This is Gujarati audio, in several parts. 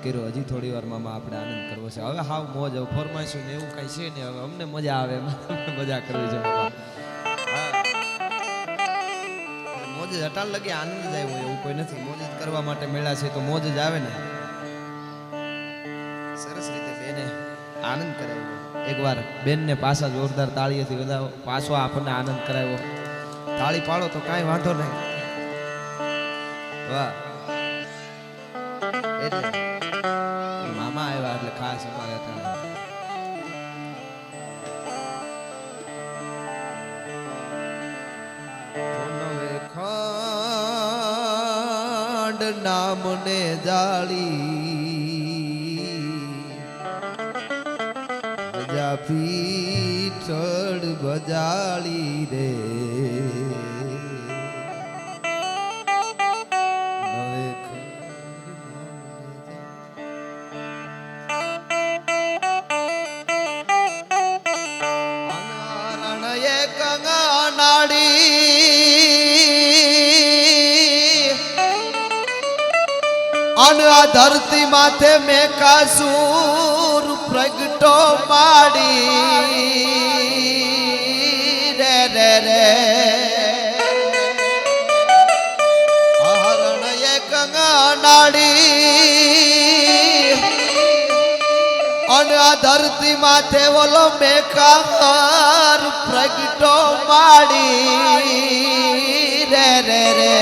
કર્યો, હજી થોડી વાર મામા આપણે આનંદ કરવો છે. હવે હાવ મોજ, હવે ફરમાઈશું ને એવું કઈ છે ને, હવે અમને મજા આવે, મજા કરવી છે મામા. મોજ જ અટાણ લગી આનંદ જ આવ્યો એવું કોઈ નથી. મોજ જ કરવા માટે મળ્યા છે તો મોજ જ આવે ને. સરસ રીતે બેને આનંદ કરાવ્યો. એકવાર બેનને પાછા જોરદાર તાળીઓથી વધાવો, પાછો આપણને આનંદ કરાવ્યો. તાળી પાડો તો કાંઈ વાંધો નહીં. વાહ. એટલે મામા આવ્યા એટલે ખાસ અમારે હતા. ખંડ નામને જાળી બજા પીઠળ બજાળી રે અન આ ધરતી માથે મેકાસુર પ્રગટો માડી રે રે રે હરણ એક નાડી અન આ ધરતી માથે ઓલો મેકાર પ્રગટો માડી રે રે રે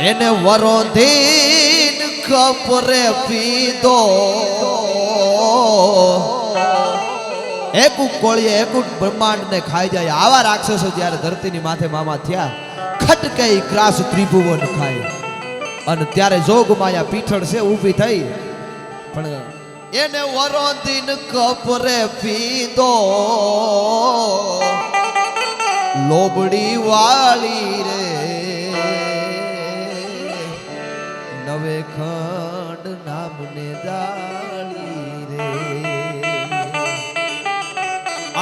એને વરોધીન કપરે પીધો એકું કોળીએ એકું બ્રહ્માંડ ને ખાઈ જાય. આવા રાક્ષસો જ્યારે ધરતીની માથે મામા થયા, ખટકે ગ્રાસ ત્રિભુવન ખાય. અને ત્યારે જોગ માયા પીઠળ છે ઊભી થઈ, પણ એને વરોધીન કપરે પીધો લોબડી વાળી રે નવે ખંડ નામને જાળી રે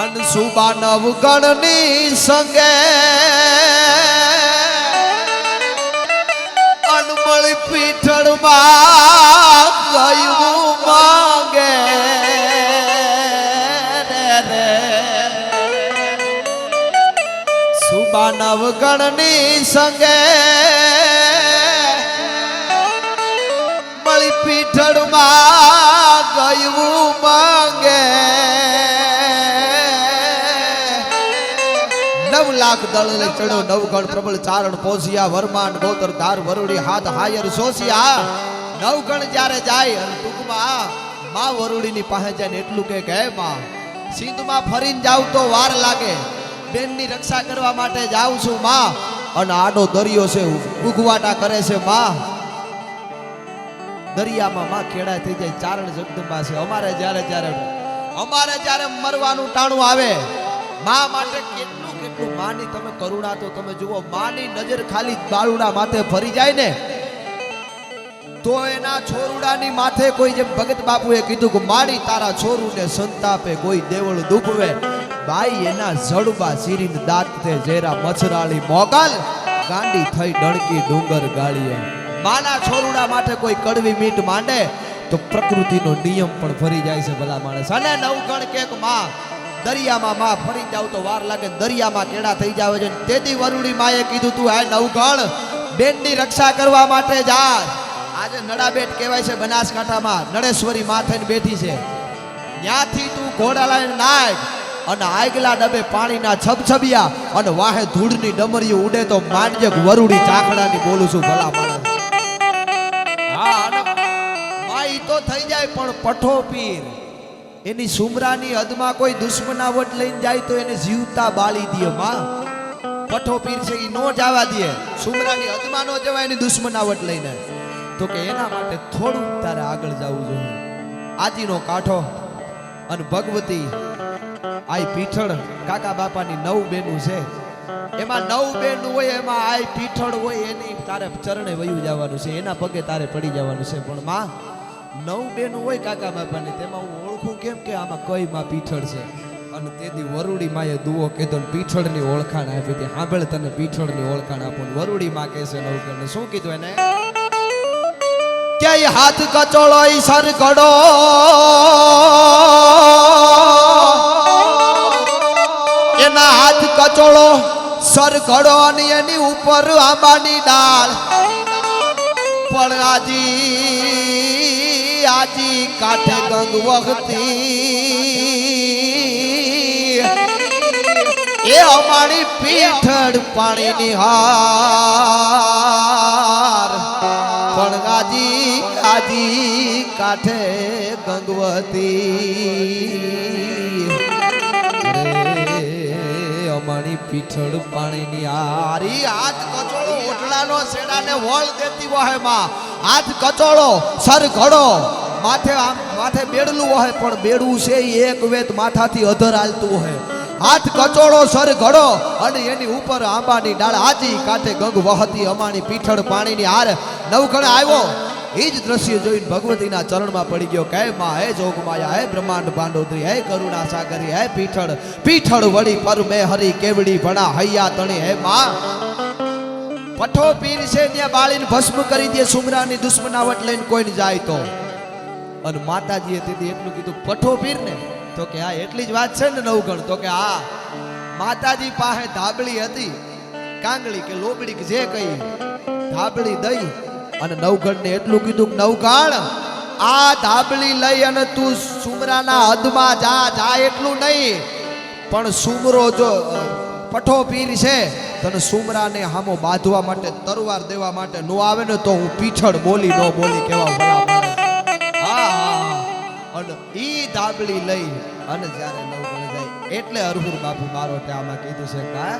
અનસુબા નવગણની સંગે અનમળી પીઠળમાં ગયું માંગે રે સુબા નવગણની સંગે પીઠળમાં ગયું માંગે 9 લાખ દળ ચડો નવગણ પ્રબળ ચારણ પોસિયા વરમાન ગોતર ધાર વરુડી હાથ હાયર સોસિયા. નવગણ જ્યારે જાય અને ટૂંકમાં માં વરુડીની પાસે જાય એટલું કે હે માં સિંધમાં ફરીને જાવ તો વાર લાગે, બેનની રક્ષા કરવા માટે જાઉં છું માં. અને આડો દરિયો છે ઉગવાટા કરે છે માં, દરિયામાં માં ખેડા થઈ જાય. ચારણ જગદંબા છે. અમારે જ્યારે મરવાનું ટાણું આવે માં માટે કેટલું કેટલું માની તમે કરુણા તો તમે જુઓ. માની નજર ખાલી બાળુડા માથે ફરી જાય ને તો એના છોરુડાની માથે કોઈ જેમ ભગત બાપુએ કીધું કે માડી તારા છોરુને સંતાપે કોઈ દેવળ દુભવે, બાઈ એના જડબા શીરીન દાંત તે જેરા મછરાળી મોગલ ગાંડી થઈ ડણકી ડુંગર ગાળીએ. માના છોરુડા માટે કોઈ કડવી મીઠ માંડે તો પ્રકૃતિનો નિયમ પણ ફરી જાય છે ભલા માણસ. અને નવગણ કેક માં દરિયામાં માં ફરી જાવ તો વાર લાગે, દરિયામાં કેડા થઈ જાવ છે. તેથી વરુડી માએ કીધું તું આ નવગણ બેનની રક્ષા કરવા માટે જા. આજે નડાબેટ કહેવાય છે બનાસકાંઠામાં, નડેશ્વરી માં થઈને બેઠી છે. ત્યાંથી તું ઘોડા લઈને નાખ અને આગલા ડબે પાણીના છબછબિયા અને વાહે ધૂળની ડમરીઓ ઉડે તો માંડજે વરુડી ચાખડાની બોલું છું ભલા માણસ. માઈ તો થઈ જાય પણ પઠો પીર એની સુમરાની હદમાં કોઈ દુશ્મનાવટ લઈને જાય તો એને જીવતા બાળી દે માં. પઠો પીર છે એ નો જવા દે, સુમરાની હદમાં નો જવાય એની દુશ્મનાવટ લઈને. તો કે એના માટે થોડું તારે આગળ જવું જોઈએ. આજીનો કાંઠો અને ભગવતી આઈ પીઠળ કાકા બાપાની 9 બેનું છે. એમાં 9 બેનું હોય, એમાં આઈ પીઠળ હોય, એની તારે ચરણે વયું જવાનું છે, એના પગે તારે પડી જવાનું છે. પણ માં 9 બેનું હોય કાકા બાપાની, તેમાં હું ઓળખું કેમ કે આમાં કઈ માં પીઠળ છે. અને તેથી વરુડી માએ દુઓ કીધો ને પીઠળની ઓળખાણ આપી હતી. સાંભળ તને પીઠળની ઓળખાણ આપો. વરુડી માં કહે છે નવગણને શું કીધું એને કે ઈ હાથ કચોળો ઈ સર ઘડો એના હાથ કચોળો સર ઘડો અને એની ઉપર આંબાની ડાળ પણ આજી કાંઠે ગંગ વખતી એ અમારી પીઠડ પાણીની હાર પણ આજી કાંઠે ગંગવતી અમારી પીઠડ પાણીની હારી હાથ કચોળો ઓટલાનો શેડાને વળ દેતી હોય માં હાથ કચોળો સર ઘડો માથે બેડલું હોય પણ બેડું છે એક વેત માથાથી અધર હાલતું હોય હાથ કચોળો સર ઘડો અને એની ઉપર આંબાની ડાળ આજી કાંઠે ગંગ વહતી અમારી પીઠડ પાણીની હાર નવખણ આવ્યો એ જ દ્રશ્ય જોઈને ભગવતીના ચરણમાં પડી ગયો કે માં હે જોગમાયા હે બ્રહ્માંડ પાંડોદરી હે કરુણા સાગરી હે પીઠડ વળી પર મે હરી કેવડી ભણા હૈયા તણી હે માં પઠો પીર છે ત્યાં બાળીને ભસ્મ કરી દે સુમરાની દુશ્મનાવટ લઈને કોઈને જાય તો અને માતાજીએ તેથી એટલું કીધું પઠો પીર ને તો કે હા એટલી જ વાત છે ને નવગણ તો કે હા માતાજી પાસે ધાબળી હતી કાંગળી કે લોબડી કે જે કઈ ધાબળી દઈ અને નવગણને એટલું કીધું કે નવગણ આ ધાબળી લઈ અને તું સુમરાના હદમાં જા એટલું નહીં પણ સુમરો જો પઠો પીર છે તને સુમરાને હામો બાંધવા માટે તરવાર દેવા માટે નો આવે ને તો હું પીછડ બોલી નો બોલી કેવા ભલા અને ઈ ધાબળી લઈ અને જ્યારે નવગણ જાય એટલે હરહુર બાપુ મારો આમાં કીધું છે કા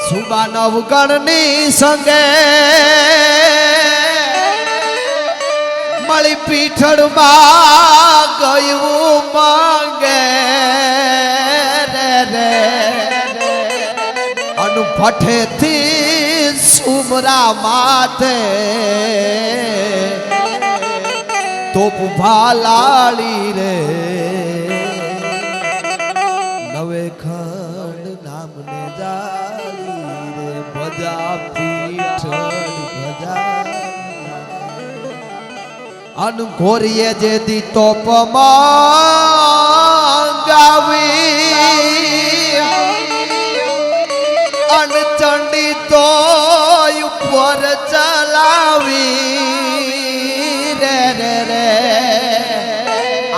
સુબા નવગણની સંગે મળી પીઠડમાં ગયું માંગે રે અનુભઠેથી સુમરા માથે તોપ ભાલાળી રે નવે ખંડ નામને જાળી રે ભજા પીઠડ ભજા અનઘોરીએ જે દી તોપ માંગાવી અનચંડી તો ઉપર ચલાવી રે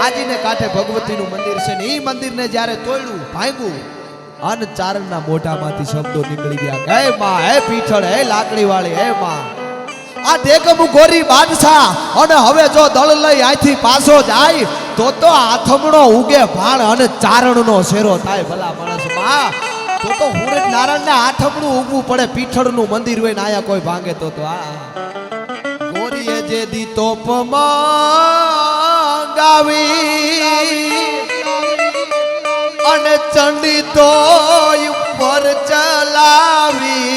આજીને કાંઠે ભગવતીનું મંદિર છે ને ઈ મંદિરને જ્યારે તોડ્યું ભાંગ્યું અન ચારણના મોઢામાંથી શબ્દો નીકળી ગયા હે માં હે પીઠળ હે લાકડી વાળી હે માં આ દેગમ ગોરી બાદશાહ અને હવે જો દળ લઈ આથી પાછો જાય તો આથમણો ઉગે ભાણ અને ચારણનો શેરો થાય ભલા માણસ માં તો હુરજ નારાયણને આથમણું ઉગવું પડે પીઠળનું મંદિર હોય ને આયા કોઈ ભાંગે તો આ ગોરીએ જે દી તોપ માંગાવી અને ચંડી તો ઉપર ચલાવી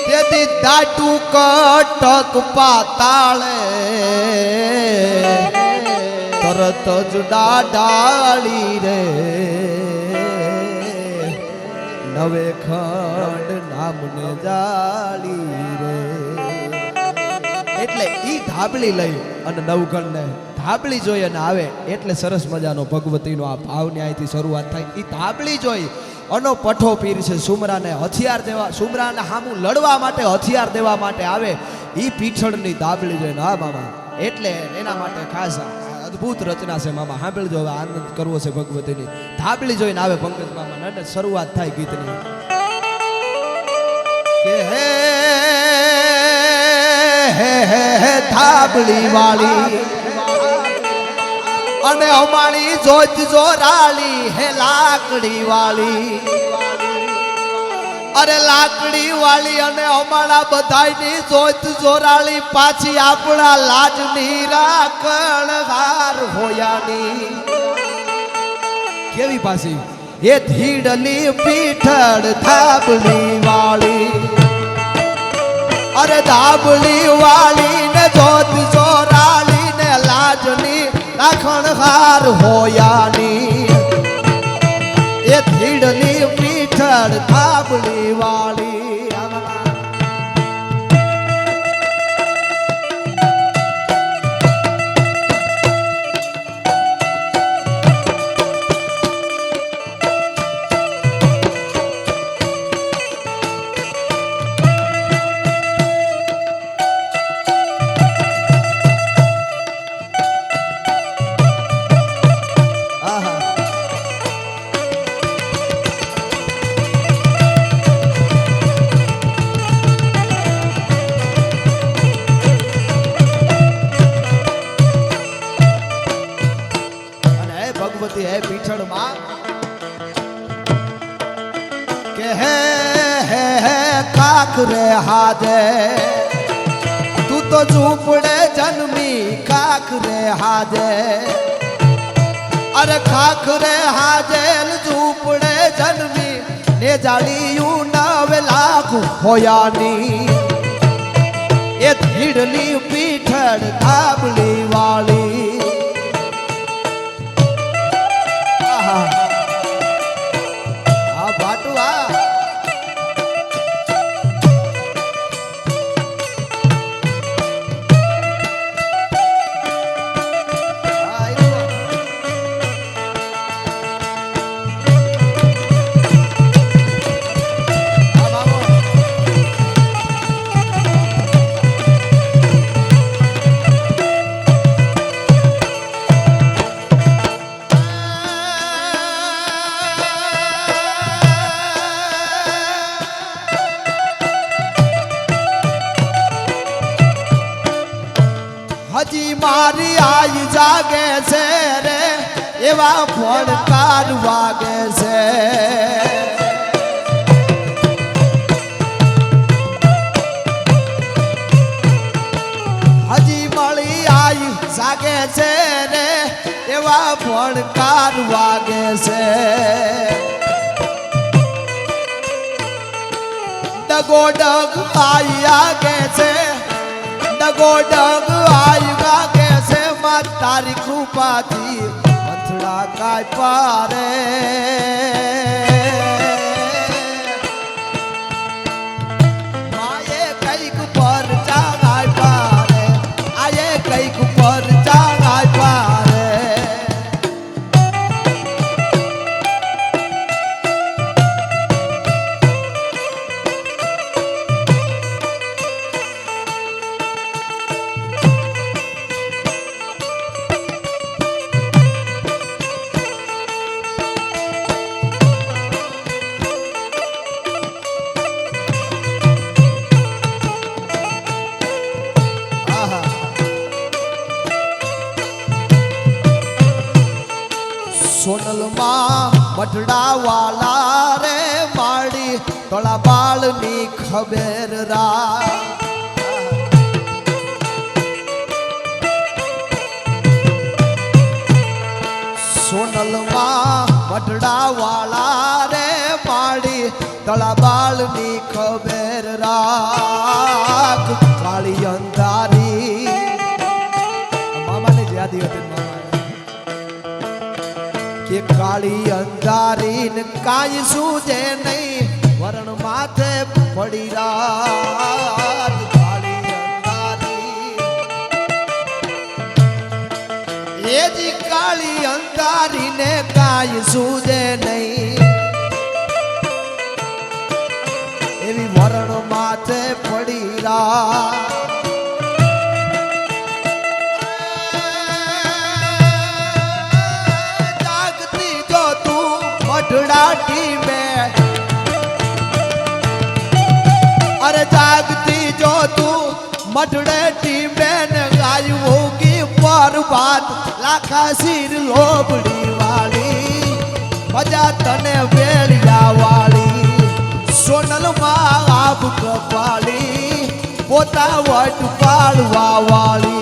તેથી દાટું કટક પાતાળે તરત જ ડાળી રે નવે ખંડ નામને જાળી રે એટલે ઈ ધાબળી લઈ અને નવગણને ધાબળી જોઈ અને આવે એટલે સરસ મજાનો ભગવતીનો આ ભાવ ન્યાયથી શરૂઆત થાય ઈ ધાબળી જોઈ અનો પઠો પીર છે સુમરાને હથિયાર દેવા સુમરાને હામું લડવા માટે હથિયાર દેવા માટે આવે ઈ પીઠળની ધાબળી જોઈને હા મામા એટલે એના માટે ખાસ અદ્ભુત રચના છે મામા સાંભળજો હવે આનંદ કરવો છે ભગવતીની ધાબળી જોઈને આવે પંકજ મામા ને શરૂઆત થાય ગીતની કે હે ધાબળી વાળી અને અમારી જોત જોરાળી હે લાકડી વાળી અરે લાકડી વાળી અને અમારા બધાયની જોત જોરાળી પાછી આપણા લાજની રાખણ હાર હોયાની કેવી પાછી એ ધીડલી પીઠળ ધાબળી વાળી અરે ધાબળી વાળી ને જોત જોરાળી ને લાજની રાખણ હાર હોયાની એ ધીડલી પીઠળ ધાબળી વાળી ભગવતી હે પીઠળ માં કે હે કાક રે હાજે તું તો ઝૂંપડે જન્મી કાક રે હાજે અરે ખાખ રે હાજેલ ઝૂંપડે જન્મી ને જાળિયું 9 લાખ હોયાની એ ધીડલી પીઠળ ધાબળી વાળી આ ભાટુ આ હજી મારી આઈ જાગે છે રે એવા ફોડકાર વાગે છે હજી મળી આઈ જાગે છે રે એવા ફોડકાર વાગે છે ડગો ડગ આઈ આગે છે ડગો ડગ આઈ વાગે છે માં તારી કૃપાથી પથડા કાય પારે માએ કઈક પર ચાગાય પારે આયે કઈક પર ચાગાય પારે સોનલમાં મઢડા વાલા રે માડી તોળા બાળની ખબર રા સોનલમાં મઢડા વાલા રે માડી તોળા બાળની ખબર રાખ કાળી અંધારી મામાની યાદી હતી કે કાળી અંધારી ને કાંઈ સૂજે નહીં વરણ માથે પડી રાત કાળી અંધારી એ જી કાળી અંધારી ને કાંઈ સૂજે નહીં એવી વરણ માથે પડી રાત मठड़ाटी में अरे जागती जो तू मठड़ेटी में गाय होगी पर बात लाखा सिर लोबड़ी वाली मजा तने वेलिया वाली सोनल माँ आप कपाली पोता वट पालवा वाली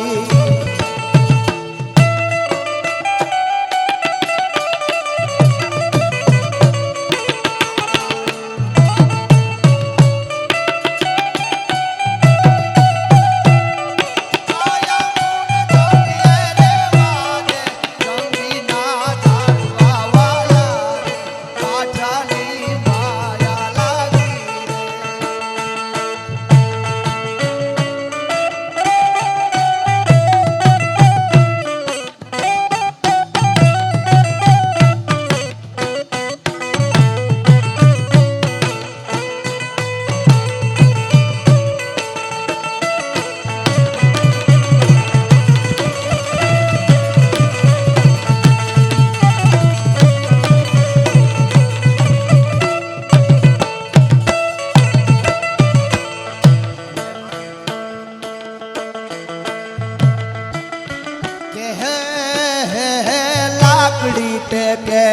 લાકડી ટેકે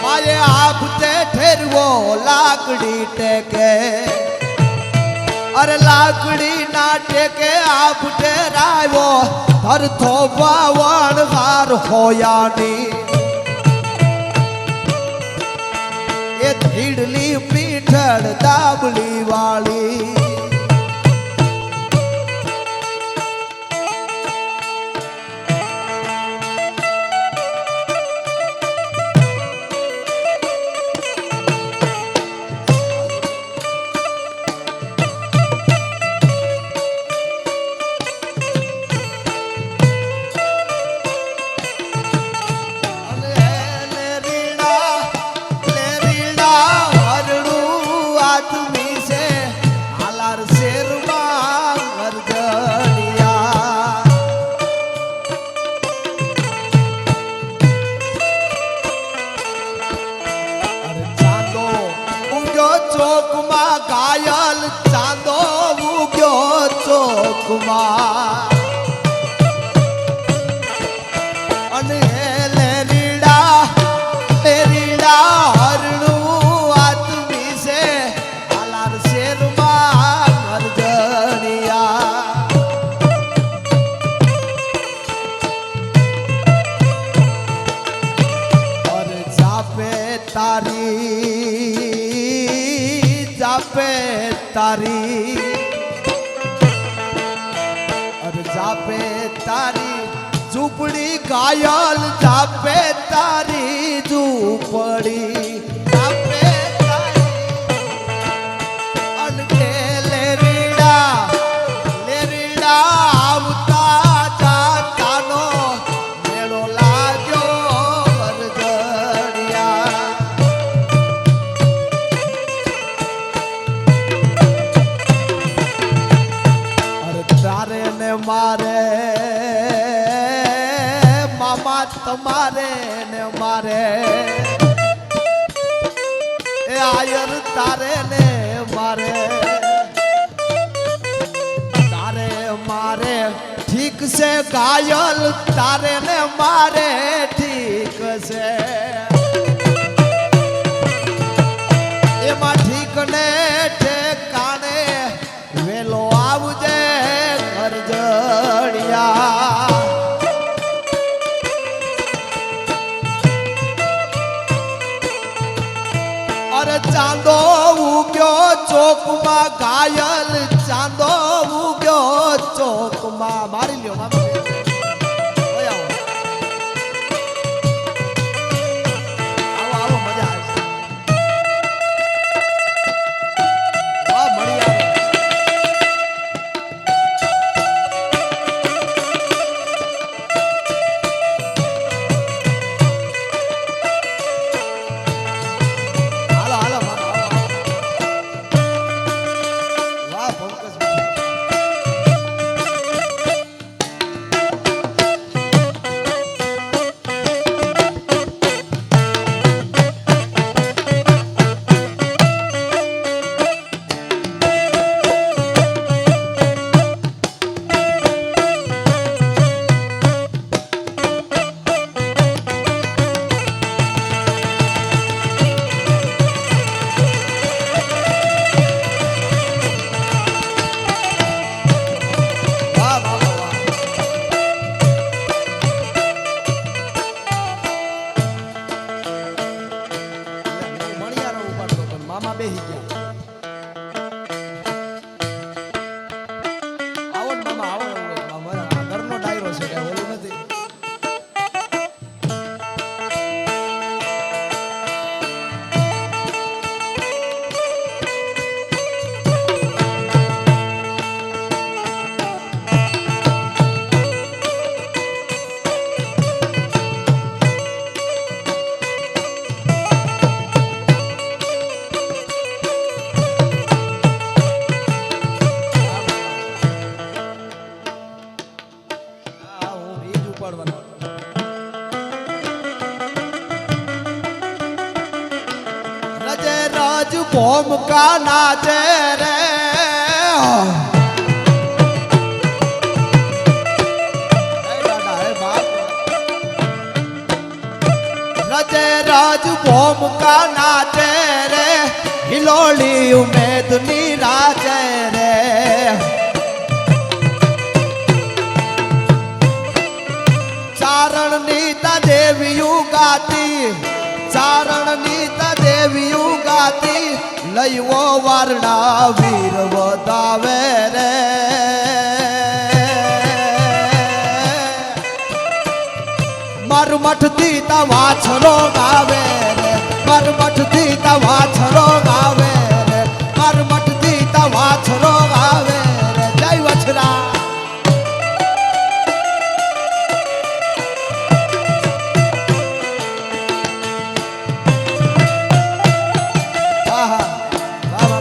માએ આપતે ઠેરવો લાકડી ટેકે અરે લાકડી ના ટેકે આપ ટેરાવ્યો ધરથો વાવણ હાર હોયાની એ ધીડલી પીઠળ દાબલી વાળી ઘાયલ ચાંદો ઉગ્યો ચોકમાં અને લેરીડા હરણું આદમી છે હાલાર શેરમાં ગરજણિયા અરે જાપે તારી અરે જાપે તારી ઝૂંપડી ઘાયલ જાપે તારી ઝૂંપડી જાપે તારી અનકે લેરીડા આવતા જાતાનો મેળો લાગ્યો ગરજણિયા મારે મામા તમારે ને મારે એ આયર તારે ને મારે ઠીક છે ઘાયલ તારે ને મારે ઠીક છે એમાં ઠીક ને ઠેકાણે વેલો આવજે ગરજણિયા અરે ચાંદો ઉગ્યો ચોકમાં ઘાયલ ચાંદો ઉગ્યો ચોકમાં મારી લ્યો મામા આવો મજા આવશે વાહ મળી આવે भोम का नाचे रे आज भोमका नाचे रे हिलोली उमेदनी राजे रे चारण नीता देवियू गाती चारण नीता देवियू गाती लईवो वारणा वीर वदावे रे मठ दीता वाछरो गावे रे मठ दीता वाछरो गावे रे मठ दीता वाछरो गावे रे जय वछरा आहा वाह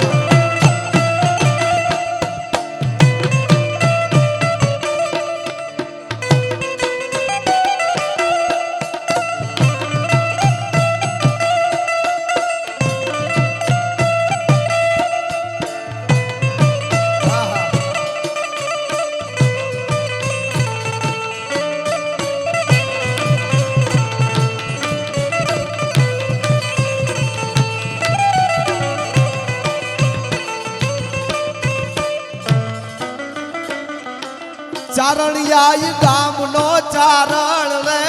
वाह ચારણિયા ગામનો ચારણ રે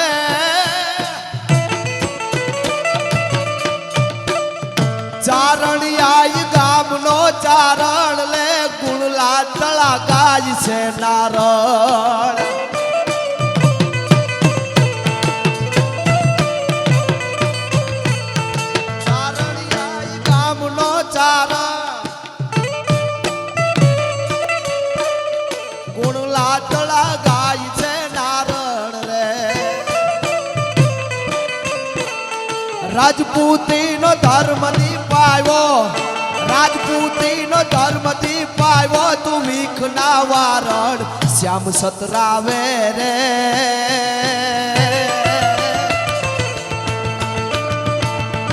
ચારણિયા ગામનો ચારણ લે ગુણલા તળા ગાય છે નારણ ચારણિયા ગામનો ચારણ ગુણલા તળા ગાય છે નારણ રે રાજપૂતીનો ધર્મ થી પાવ્યો રાજપૂતીનો ધર્મ થી પાવ્યો તું વીખ ના વારણ શ્યામ સતરાવે રે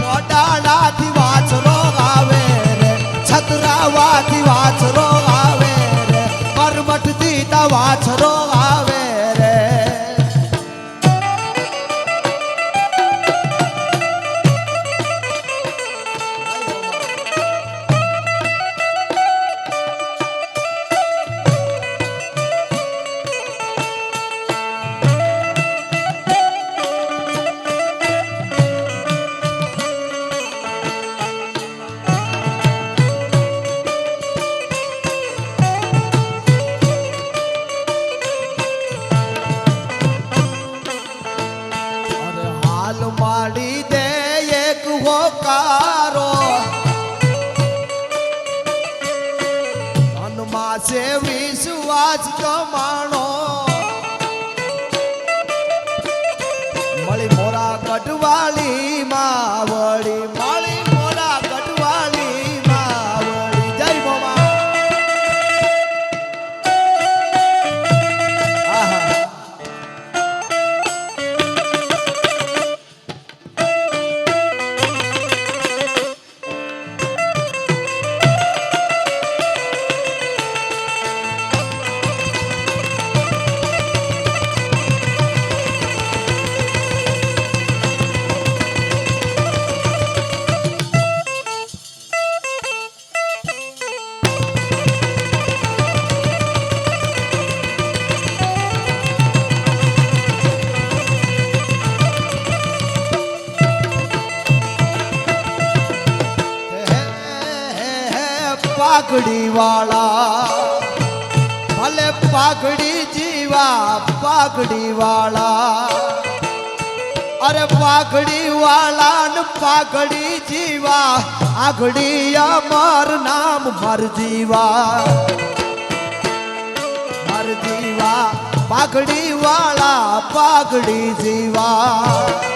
મોડાણાથી વાછરો આવે રે છતરાવાથી વાછરો આવે રે પરમઠ દીતા વાછરો આવે રે માડી દે એક હોકારો મનમાં છે વિશ્વાસ કમાણો મળી મોરા ગઢવાલી માવડી મળી મોરા ગઢવાલી માવડી જય મોમા આહા પાઘડી વાળા ભલે પાઘડી જીવા પાઘડી વાળા અરે પાઘડી વાળા ને પાઘડી જીવા આગડી અમર નામ મર જીવા પાઘડી વાળા પાઘડી જીવા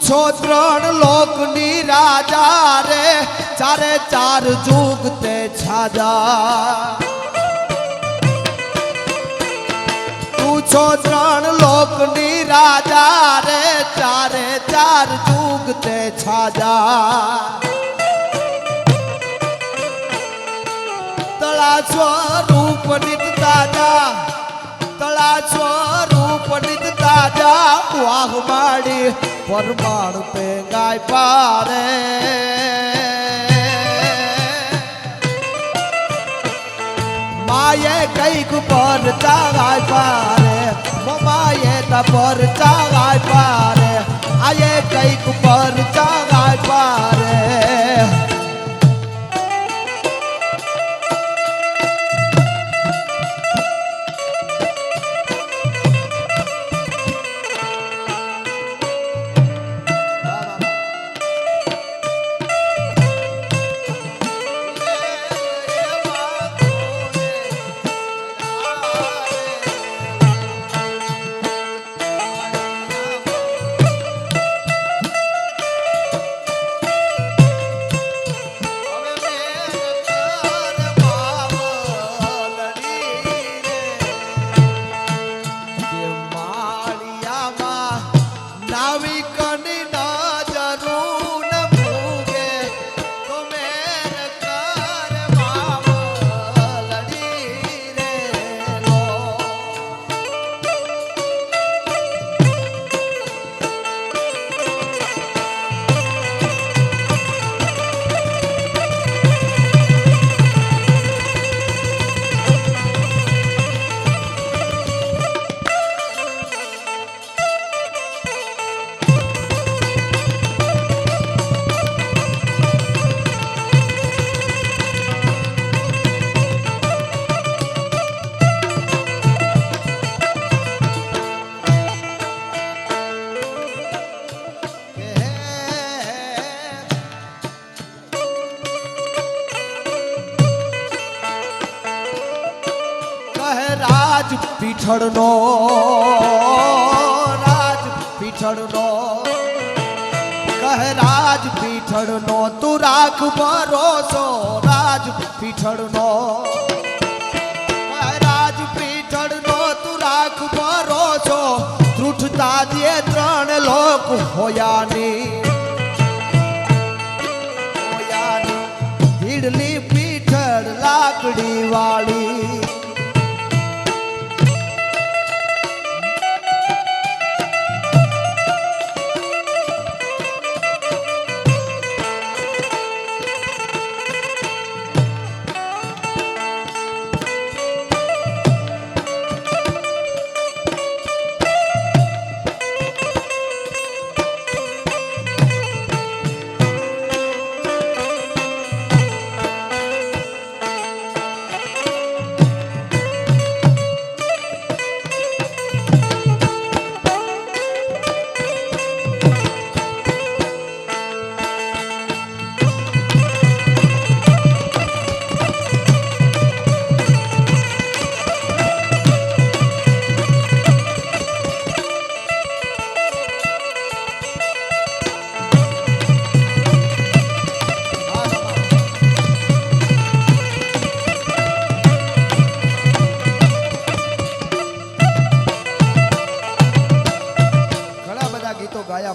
છો ત્રણ લોકની રાજા રે ચારે ચાર જુગ તે છાજા તું છો ત્રણ લોકની રાજા રે ચારે ચાર જુગ તે છાજા તળા સ્વરૂપ નિત તાજા તળા સ્વરૂપ નિત તાજા વાહ માડી પરમાણ પે ગાય પારે માયે કઈક પર ચાગાય પારે માયે તા પર ચાગાય પારે આયે કઈક પર ચાગાય પારે રાજ પીઠળનો કહે રાજ પીઠળનો તું રાખ ભરોસો રાજ પીઠળનો કહે રાજ પીઠળનો તું રાખ ભરોસો ત્રુઠતા દે ત્રણ લોક હોયાની હીડલી પીઠળ લાકડી વાળી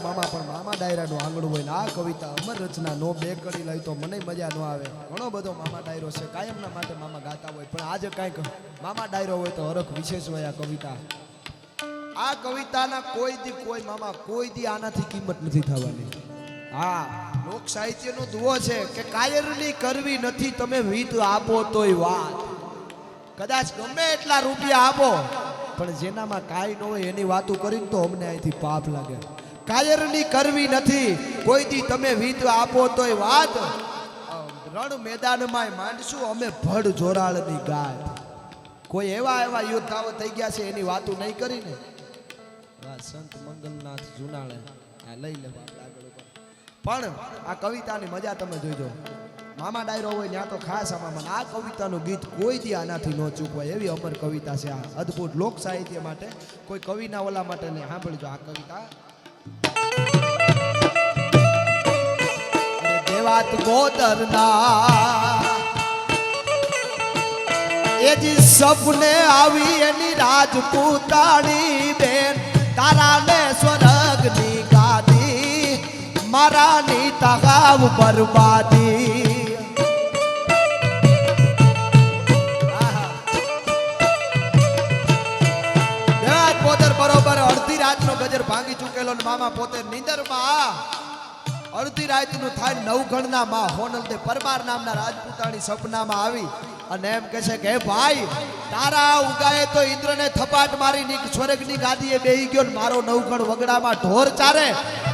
મામા પણ મામા ડાયરાનું આંગણું હોય ને આ કવિતા અમર રચના નો બે કરી લઈ તો મને મજા ન આવે ઘણો બધો મામા ડાયરો છે કાયમના માટે મામા ગાતા હોય પણ આજે કાંઈક મામા ડાયરો હોય તો હરખ વિશેષ હોય આ કવિતા આ કવિતાના કોઈ મામા કોઈ દી આનાથી કિંમત નથી થવાની હા લોક સાહિત્યનો દુઓ છે કે કાયરની કરવી નથી તમે વીત આપો તોય વાત કદાચ ગમે એટલા રૂપિયા આપો પણ જેનામાં કાંઈ ન હોય એની વાતો કરીને તો અમને અહીંથી પાપ લાગે કાયરની કરવી નથી કોઈ દી તમે વીત આપો તોય વાત રણ મેદાનમાં માંડશું અમે ભડ જોરાળની ગાય કોઈ એવા યોદ્ધાઓ થઈ ગયા છે એની વાતો નહીં કરીને સંત મંગલનાથ જુનાળે આ લઈ લેવા આગળ પણ આ કવિતાની મજા તમે જોઈજો મામા ડાયરો હોય ત્યાં તો ખાસ આમાં આ કવિતાનું ગીત કોઈ દી આનાથી ન ચૂકવાય એવી અમર કવિતા છે આ અદ્ભુત લોક સાહિત્ય માટે કોઈ કવિના ઓલા માટે નહીં સાંભળજો આ કવિતા વાત ગોદરના એ જી સપને આવી એની રાજપૂતાણી બેન તારા ને સ્વર્ગની ગાદી મારા ની તગાવ બરબાદી બરોબર અડધી રાતનો ગજર ભાંગી ચૂકેલો ને મામા પોતે નીંદરમાં અડધી રાતનું થાય નવગણના માં હોનલદે પરમાર નામના રાજપૂતાણી સપનામાં આવી અને એમ કહે છે કે ભાઈ તારા ઉગાએ તો ઇન્દ્રને થપાટ મારી ની સ્વર્ગની ગાદીએ બેહી ગયો ને મારો નવગણ વગડામાં ઢોર ચારે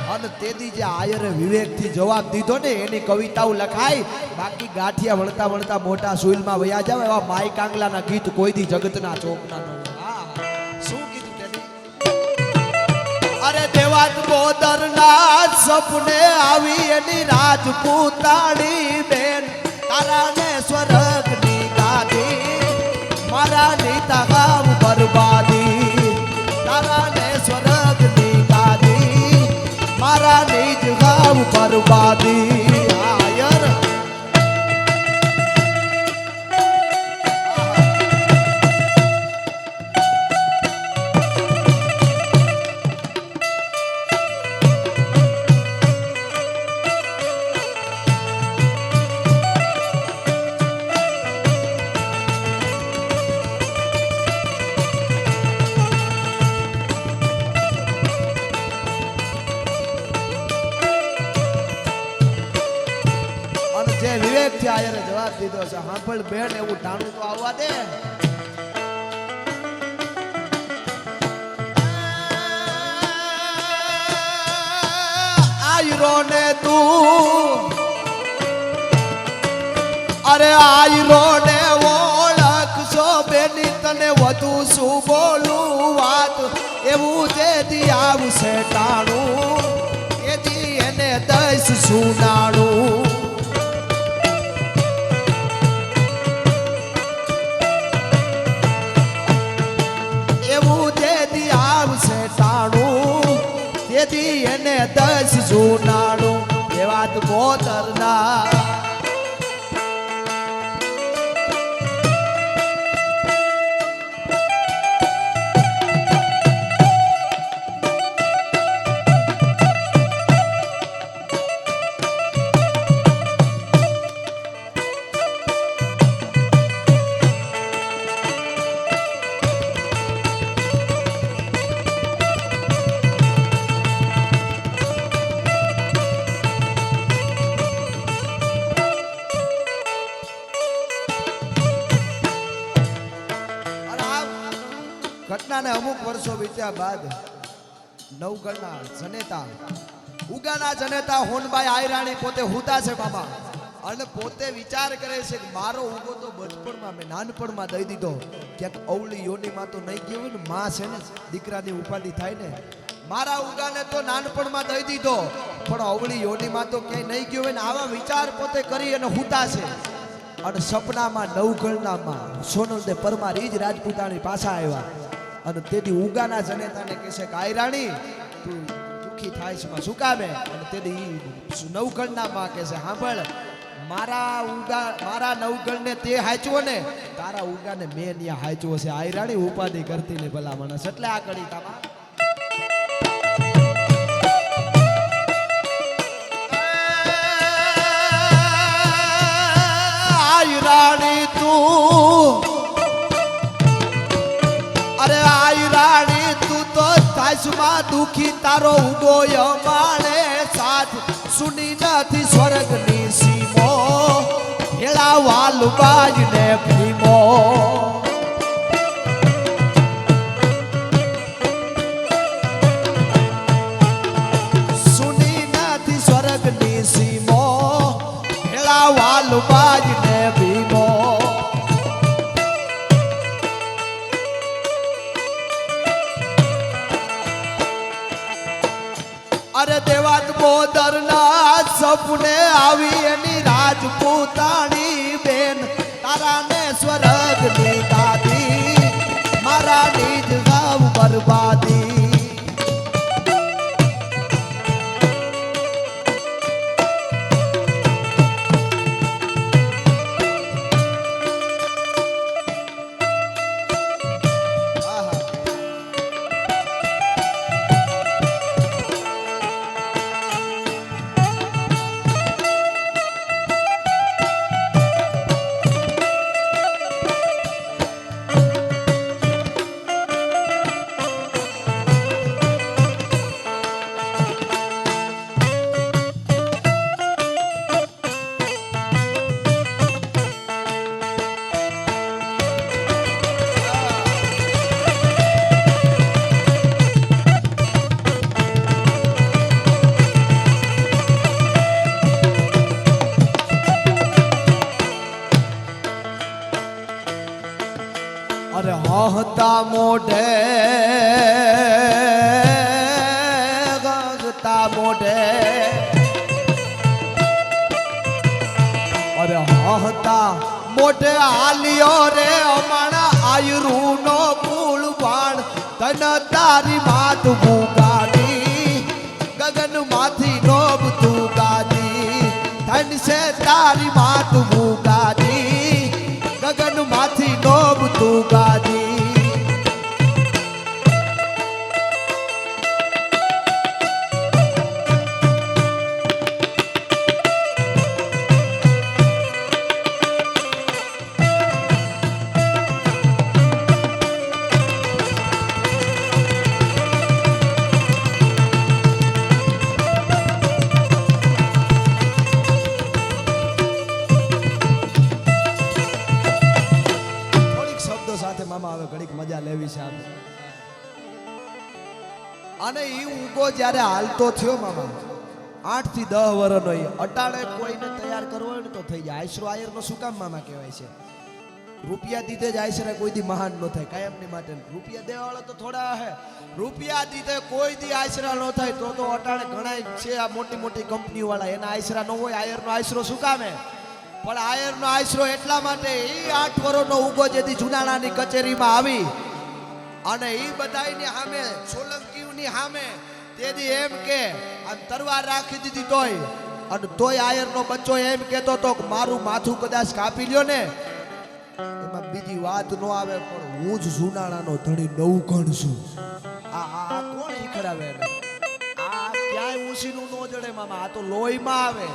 અને તેદી જે આયરે વિવેકથી જવાબ દીધો ને એની કવિતાઓ લખાય બાકી ગાંઠિયા વળતા વળતા મોટા સુઈલમાં વયા જાવ એવા માય કાંગલાના ગીત કોઈ દી જગતના ચોકના ન શું કીધું તેની અરે દેવાત બોદરના સપને આવી એની રાજપૂતાણી બેન તારા ને સ્વર્ગની ગાદી મારા ની તગાવ બરબાદી તારા ને સ્વર્ગની ગાદી મારા ની જગાવ બરબાદી આયર જે વિવેક થી આયરે જવાબ દીધો છે હાંભળ બેન એવું ટાણું તો આવવા દે આયરો ને તું અરે આયરો ને ઓળખશો બેની તને વધુ શું બોલું વાત એવું જે દી આવશે ટાણું એથી એને દસ સુનાણું તેથી એને દસ સુનાણું એ વાત બોતરના ઘટનાને અમુક વર્ષો વીત્યા બાદ નવગણના જનેતા ઉગાના જનેતા હોનબાઈ આયરાણી પોતે હુતા છે મામા અને પોતે વિચાર કરે છે કે મારો ઉગો તો બચપણમાં મેં નાનપણમાં દઈ દીધો ક્યાંક અવળી યોનીમાં તો નહીં ગયો ને માં છે ને દીકરાની ઉપાધિ થાય ને મારા ઉગાને તો નાનપણમાં દઈ દીધો પણ અવળી યોનીમાં તો ક્યાંય નહીં ગયો ને આવા વિચાર પોતે કરી અને હુતા છે અને સપનામાં નવગણનામાં સોનલદે પરમાર ઈ જ રાજપૂતાણી પાછા આવ્યા અને તેથી ઉગાના જનેતાને કહે છે કે આયરાણી તું દુખી થાય છે શું કામે અને તેથી નવગણનામાં કહે છે સાંભળ મારા નવગણને તે હાચવો ને તારા ઉગાને મેં ન્યા હાચવો છે આયરાણી ઉપાધિ કરતી ને ભલા માણસ એટલે આ કડી તામાં આયરાણી તું અરે આયરાણી તું તો તાજમાં દુખી તારો ઉગો અમાણે સાથ સુની નથી સ્વર્ગની સીમો હેળા વાલબાજ ને ભીમો સુની નથી સ્વર્ગની સીમો હેળા વાલબાજ ને ભીમો અરે દેવાત બોદરના સપને આવી એની રાજપૂતાણી બેન તારા ને સ્વર્ગની ગાદી મારા નિજ ગામ બરબાદી અરે હોતા મોઢે ગગતા મોઢે અરે હોતા મોઢે આલિયો રે અમાણા આયરું નો ફૂલ બાણ તન તારી માત ભૂગાડી ગગન માંથી નોબ તું ગાડી ધન છે તારી માત ભૂગાડી ગગન માંથી નોબ તું ગાડી મજા લેવી છે અને ઈ ઉગો જ્યારે હાલતો થયો મામા 8 થી 10 વર્ષનો અટાળે કોઈને તૈયાર કરવો હોય ને તો થઈ જાય. આયસરો આયરનો શું કામ મામા કહેવાય છે? રૂપિયા દીધે જ આયસરા કોઈ દી મહાન ન થાય કાયમની માટે. રૂપિયા દેવાવાળા તો થોડા હે, રૂપિયા દીધે કોઈ દી આયસરા ન થાય તો અટાળે ઘણા છે આ મોટી મોટી કંપનીઓ વાળા એના આયસરા ન હોય. આયરનો આયસરો શું કામ હે? પણ આયરનો આયસરો એટલા માટે ઈ 8 વર્ષનો ઉગો જેથી જુનાણાની કચેરીમાં આવી અને ઈ બધાયની સામે સોલંકીઓની સામે તેથી એમ કે આમ તરવાર રાખી દીધી તોય આયરનો બચ્ચો એમ કહેતો તો કે મારું માથું કદાચ કાપી લ્યો ને એમાં બીજી વાત ન આવે પણ હું જ જુનાણાનો ધણી નવઘણ છું. આ કોણ ઈખડાવે? આ ક્યાંય ઊંસીનું ન જડે મામા. આ તો લોહીમાં આવે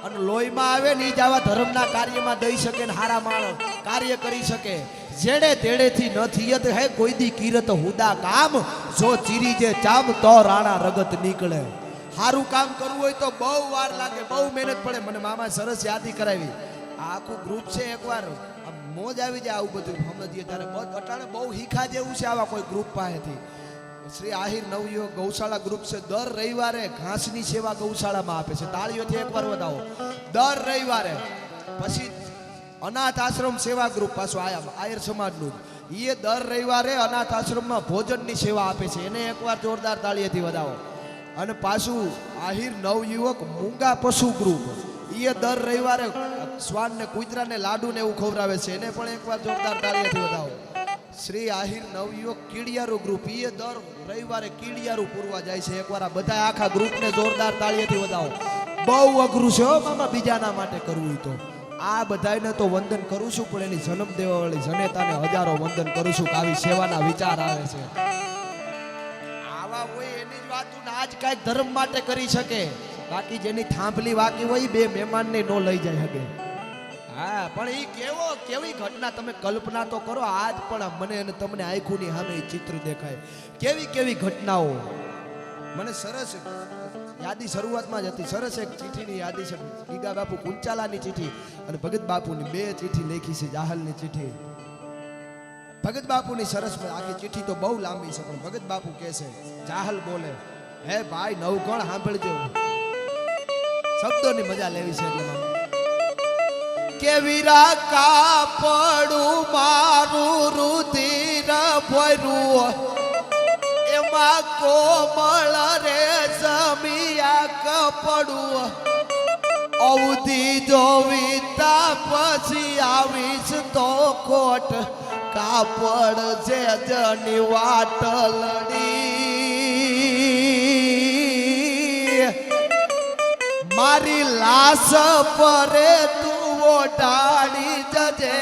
અને લોહીમાં આવે ને જ આવા ધર્મના કાર્યમાં દઈ શકે ને હારા માણસ કાર્ય કરી શકે. જેડે તેડેથી ન થિયત હે કોઈ દી કીરત હુદા કામ જો ચીરી જે ચામ તો રાણા રગત નીકળે. સારું કામ કરવું હોય તો બહુ વાર લાગે, બહુ મહેનત પડે. મને મામા સરસ યાદી કરાવી. આ આખું ગ્રુપ છે, એકવાર મોજ આવી જાય આવું બધું સમજીએ ત્યારે. અટાણે બહુ હીખા જેવું છે આવા કોઈ ગ્રુપ પાસેથી. શ્રી આહિર નવયુવક ગૌશાળા ગ્રુપ છે. દર રવિવારે ઘાસની સેવા ગૌશાળામાં આપે છે. તાળીઓથી એકવાર વધાવો. દર રવિવારે પછી અનાથ આશ્રમ સેવા ગ્રુપ પાછું આયર સમાજનું એ દર રવિવારે અનાથ આશ્રમમાં ભોજનની સેવા આપે છે. એને એકવાર જોરદાર તાળીઓથી વધાવો. અને પાછું આહિર નવયુવક મૂંગા પશુ ગ્રુપ એ દર રવિવારે શ્વાન ને કૂતરાને લાડુ ને એવું ખવડાવે છે. એને પણ એકવાર જોરદાર તાળીઓથી વધાવો. શ્રી આહિર નવયુવક કીડિયારું ગ્રુપ એ દર રવિવારે કીડિયારું પૂરવા જાય છે. એકવાર આ બધા આખા ગ્રુપને જોરદાર તાળીઓથી વધાવો. બહુ અઘરું છે હો મામા બીજાના માટે કરવું. તો આ બધાને તો વંદન કરું છું પણ એની જન્મ દેવાવાળી જનેતાને હજારો વંદન કરું છું કે આવી સેવાના વિચાર આવે છે. આવા હોય એની જ વાતો આજ કાંઈક ધર્મ માટે કરી શકે. બાકી જેની થાંભલી વાકી હોય બે મહેમાનને નો લઈ જાય શકે. હા પણ એ કેવી ઘટના તમે કલ્પના તો કરો. આજ પણ મને અને તમને આંખોની સામે ચિત્ર દેખાય. કેવી ઘટનાઓ મને સરસ યાદી શરૂઆતમાં જ હતી. સરસ એક ચિઠ્ઠીની યાદી છે. ગીગા બાપુ કુંચાલાની ચિઠ્ઠી અને ભગત બાપુની 2 ચિઠ્ઠી લખી છે. જાહલની ચિઠ્ઠી ભગત બાપુની સરસ. આખી ચિઠ્ઠી તો બહુ લાંબી છે પણ ભગત બાપુ કહે છે, જાહલ બોલે, હે ભાઈ નવઘણ સાંભળજો, શબ્દોની મજા લેવી છે. એટલે કે વીરા કાપડું મારું રુધિર ભર્યું એમાં કોમળ રે જમિયા કપડું અવધી જોવીતા પછી આવીશ તો કોટ કાપડ જે જની વાટલડી મારી લાશ પરે તું ઓઢાડી જજે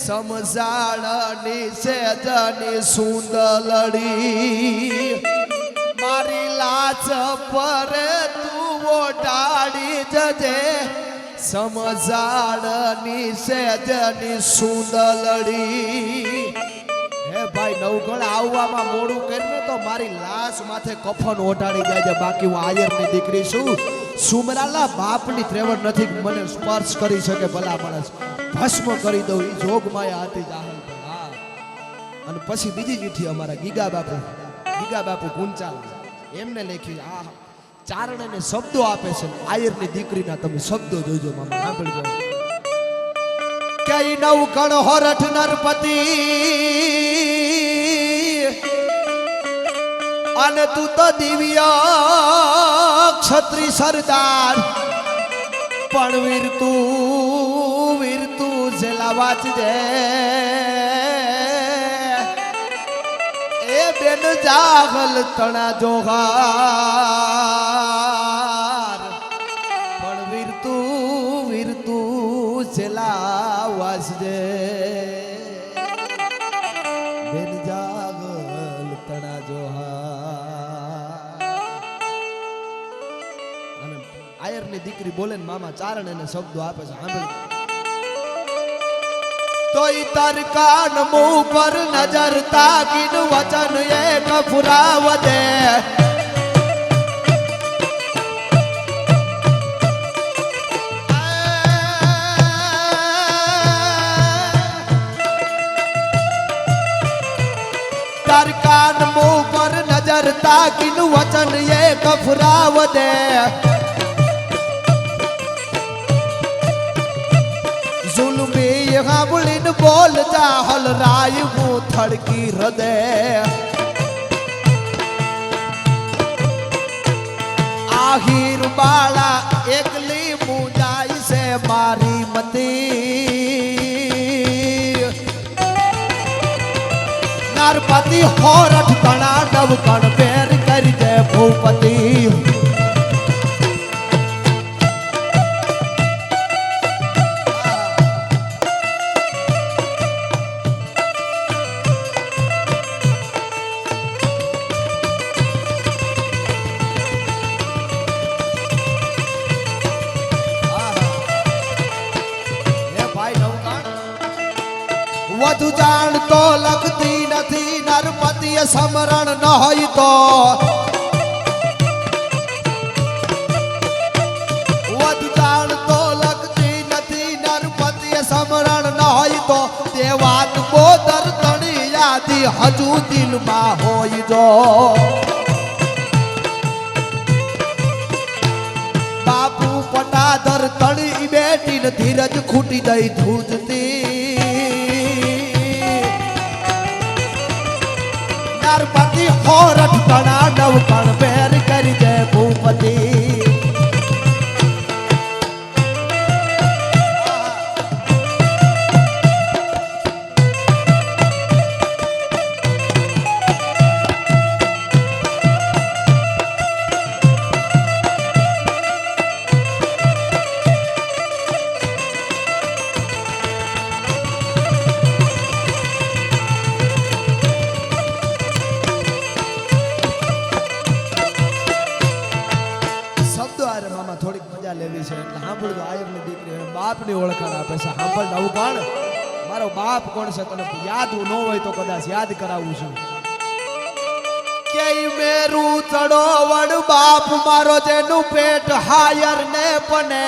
સમજાળની સેજની સુંદલડી મારી લાશ પરે તું ઓઢાડી જજે સમજાળની સેજની સુંદલડી. હે ભાઈ નવઘણ આવવામાં મોડું કરીને તો મારી લાશ માથે કફન ઓઢાડી જાય છે. બાકી હું આયરની દીકરી છું. સુમરાલા બાપની ત્રેવડ નથી મને સ્પર્શ કરી શકે. ભલા માણસ ભસ્મ કરી દઉં. એ જોગ માયા હતી જાહલ. હા અને પછી બીજી ચિઠ્ઠી અમારા ગીગા બાપુ કુંચાલ એમને લખી. આ ચારણને શબ્દો આપે છે. આયરની દીકરીના તમે શબ્દો જોજો મામા, સાંભળજો. કઈ નવ ગણ હોરઠ નરપતિ અને તું તો દિવ્ય ક્ષત્રિય સરદાર પણ વીરતું જેલા વાંચજે એ બેન જાગલ તણા જોહાર પણ વીરતું જેલા વાંચજે બેન જાગલ તણા જોહાર. અને આયરની દીકરી બોલે ને મામા ચારણ એને શબ્દો આપે છે સાંભળ. તો તર કાન મું પર નજર તાકીન વચન એક ફુરાવ દે તર કાન મું પર નજર તાકીન વચન એક ફુરાવ દે जुल्मी हाबुलिन बोल जा हल राय मुँह थड़की हृदय आहिर बाला एकली मुंजाई से मारी मती नरपति होरठ तना नव कण पेर कर जय भूपति વધુ જાણ તો લગતી નથી નરપતિએ સમરણ ન હોય તો વધુ જાણ તો લગતી નથી નરપતિએ સમરણ ન હોય તો તે વાત બોદર તણી યાદી હજુ દિલમાં હોય જો બાપુ પટાધર તણી બેટીને ધીરજ ખૂટી દઈ ધૂજતી नरपति होरठ तना नव कण पेर कर जय भूपति થોડીક મજા લેવી છે એટલે સાંભળજો આયરની દીકરી બાપની ઓળખાણ આપે છે સાંભળ નવું કાણ મારો બાપ કોણ છે તને યાદ ન હોય તો કદાચ યાદ કરાવું છું કે મેરું ચડો વડ બાપ મારો જેનું પેટ હાયર ને પને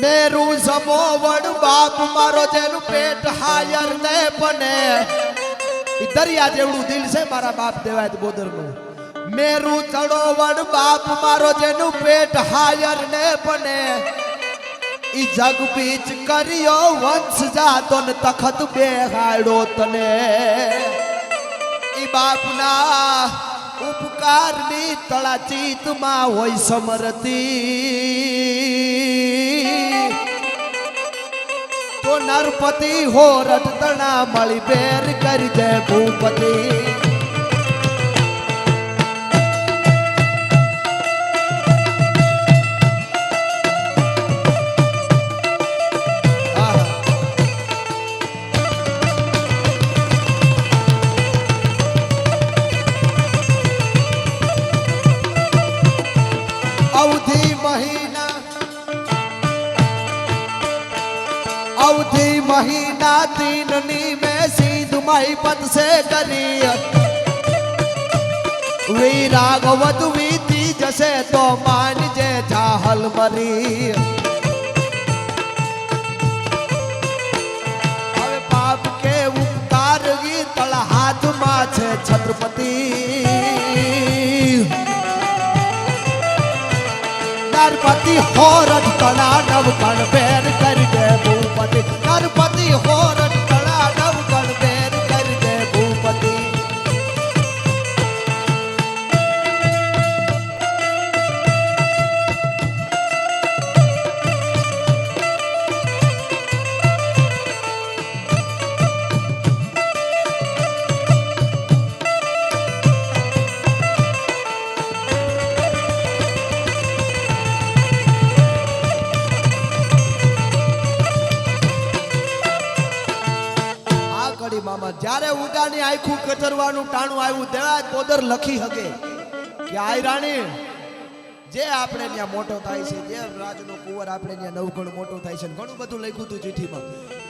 મેરું જમો વડ બાપ મારો જેનું પેટ હાયર ને પને ઈ દરિયા જેવડું દિલ છે મારા બાપ દેવાય બોદરનું મેરું ચડો વડ બાપ મારો જેનું પેટ હાયર ને બને ઈ જગ બીચ કર્યો વંશ જાતો ને તખત બેહાડ્યો તને ઈ બાપના ઉપકારની તળા ચિત્તમાં હોય સમરતી તો નરપતિ હોરઠ તણા મળી બેર કરી દે ભૂપતિ अवधि महीना तीननी में सीध माई पद से करी वीरागवत वीती जैसे तो मान जे जाहल मरी હવે પાપ કે ઉપકારગી તળ હાથમાં છે છત્રપતિ નરપતિ હોરઠ તણા નવ કણ બેર કરી દે મામા જ્યારે ઉગાની આખું કચરવાનું ટાણું આવ્યું દેવાજ પોદર લખી હકે કે આઈ રાણી જે આપણે ત્યાં મોટો થાય છે, જે રાજનો કુંવર આપણે ત્યાં નવગણ મોટો થાય છે, ઘણું બધું લખ્યું હતું ચિઠ્ઠીમાં,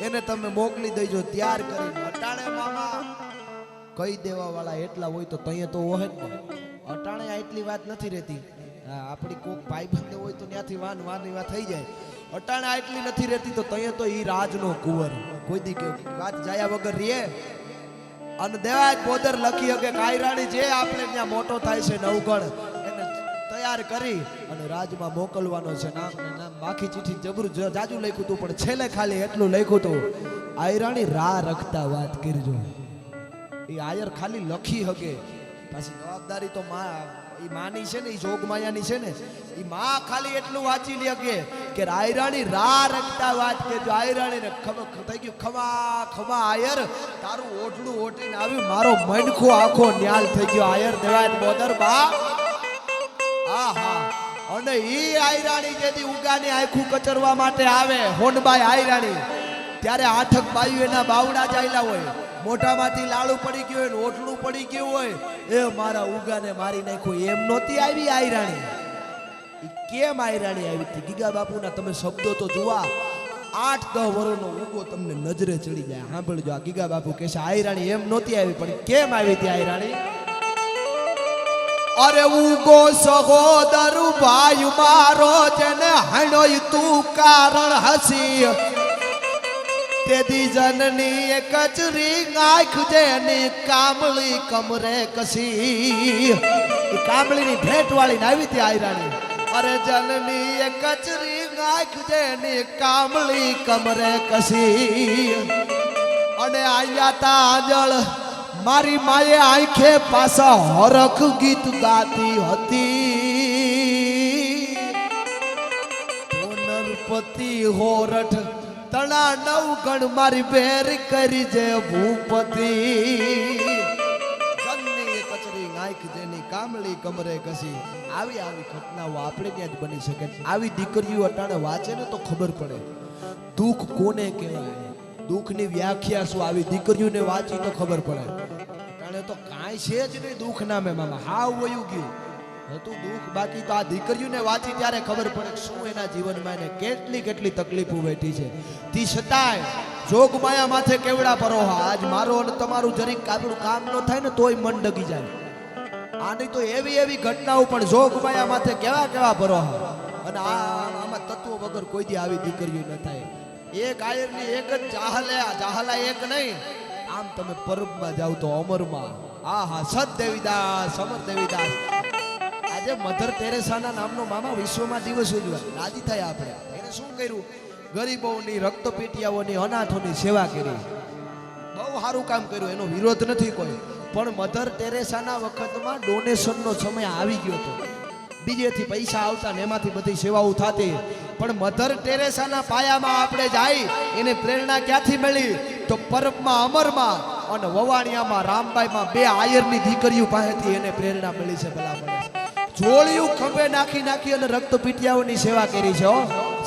એને તમે મોકલી દેજો તૈયાર કરીને. અટાણે મામા કહી દેવા વાળા એટલા હોય તો તઈએ તો હોય જ ને. અટાણે આટલી વાત નથી રહેતી. હા, આપણી કોક ભાઈબંધ હોય તો ત્યાંથી વાની વાત થઈ જાય. અટાણે આટલી નથી રહેતી તો તઈએ તો ઈ રાજનો કુંવર કોઈ દી કે વાત જાયા વગર રે. અને દેવાજ પોદર લખી હકે કાઈ રાણી જે આપણે ત્યાં મોટો થાય છે નવગણ એને તૈયાર કરી અને રાજમાં મોકલવાનો છે. નામ ને નામ બાકી ચીઠી જબરું જાજુ લખ્યું હતું પણ છેલ્લે ખાલી એટલું લખ્યું હતું આઈ રાણી રા રખતા વાત કરજો. એ આયર ખાલી લખી હકે, પાછી જવાબદારી તો ઈ માની છે ને, ઈ જોગમાયાની છે ને, ઈ માં ખાલી એટલું વાંચી લે કે આયરાણી રા રખતા વાત કેજો. આયરાણીને ખબર થઈ ગયું ખમા ખમા આયર તારું ઓઢડું ઓઢીને આવ્યું, મારો મનખો આખો ન્યાલ થઈ ગયો. આયર દેવાય બોદર બા. હા હા, અને ઈ આયરાણી જેથી ઉગાની આખું કચરવા માટે આવે હોનબાઈ આયરાણી, ત્યારે આઠક બાયુ એના બાવડા ચાલ્યા હોય, મોઢામાંથી લાડુ પડી ગયું હોય, ઓઠડું પડી ગયું હોય, એ મારા ઉગાને મારી નાખ્યો. એમ નહોતી આવી આયરાણી. કેમ આયરાણી આવી હતી? ગીગા બાપુના તમે શબ્દો તો જુઓ, 8-10 વર્ષનો ઉગો તમને નજરે ચડી જાય. સાંભળજો, આ ગીગા બાપુ કહે છે આયરાણી એમ નહોતી આવી, પણ કેમ આવી હતી આયરાણી? અરે ઉગો સહોદર ભાઈ મારો જેને હણોય તું કારણ હસી, તેદી જનની એ કચરી આંખ જેની કામળી કમરે કસી. કામળીની ભેટ વાળી આવી હતી આયરાણી. અરે જનની એ કચરી આંખ જેની કામળી કમરે કસી. અને આયા તાજળ મારી માએ આંખે પાછા હરખ ગીત ગાતી હતી. પુનર્પતિ હોરઠ તણા નવગણ મારી બેર કરી જે ભૂપતિ. જનની કચરી આંખ જેની કામળી કમરે કસી. આવી આવી ઘટનાઓ આપણે ત્યાં જ બની શકે. આવી દીકરીઓ અટાણે વાંચે ને તો ખબર પડે દુઃખ કોને કહેવાય, દુઃખની વ્યાખ્યા શું. આવી દીકરીઓને વાંચી તો ખબર પડે. અટાણે તો કાંઈ છે જ નહીં દુઃખ નામે મામા, હાવ વયું ગયું હતું દુઃખ. બાકી તો આ દીકરીઓને વાંચી ત્યારે ખબર પડે શું એના જીવનમાં એને કેટલી કેટલી તકલીફો વેઠી છે. તી છતાંય જોગમાયા માથે કેવડા પરોહા. આજ મારો અને તમારું જરીક આપણું કામ ન થાય ને તોય મન ડગી જાય. આની તો એવી એવી ઘટનાઓ પણ જોગમાયા માથે કેવા કેવા પરોહા. અને આમાં તત્વો વગર કોઈ દી આવી દીકરીઓ ન થાય. એક આયરની એક જ જાહલા એક નહીં, આમ તમે પરબમાં જાવ તો અમરમાં આહા સત દેવીદાસ અમર દેવીદાસ. આજે મધર ટેરેસાના નામનો મામા વિશ્વમાં દિવસ ઉજવાય. રાજી થયા આપણે. એને શું કર્યું? ગરીબોની, રક્તપીટિયાઓની, અનાથોની સેવા કરી. બહુ સારું કામ કર્યું, એનો વિરોધ નથી કોઈ. પણ મધર ટેરેસાના વખતમાં ડોનેશનનો સમય આવી ગયો હતો. બીજેથી પૈસા આવતા ને એમાંથી બધી સેવાઓ થતી. પણ મધર ટેરેસાના પાયામાં આપણે જાય એને પ્રેરણા ક્યાંથી મળી? તો પરબમાં અમરમાં અને વવાણિયામાં રામબાઈમાં બે આયરની દીકરીઓ પાસેથી એને પ્રેરણા મળી છે. ભલા મળે છે. જોડિયું ખંભે નાખી નાખી અને રક્તપીટિયાઓની સેવા કરી છે.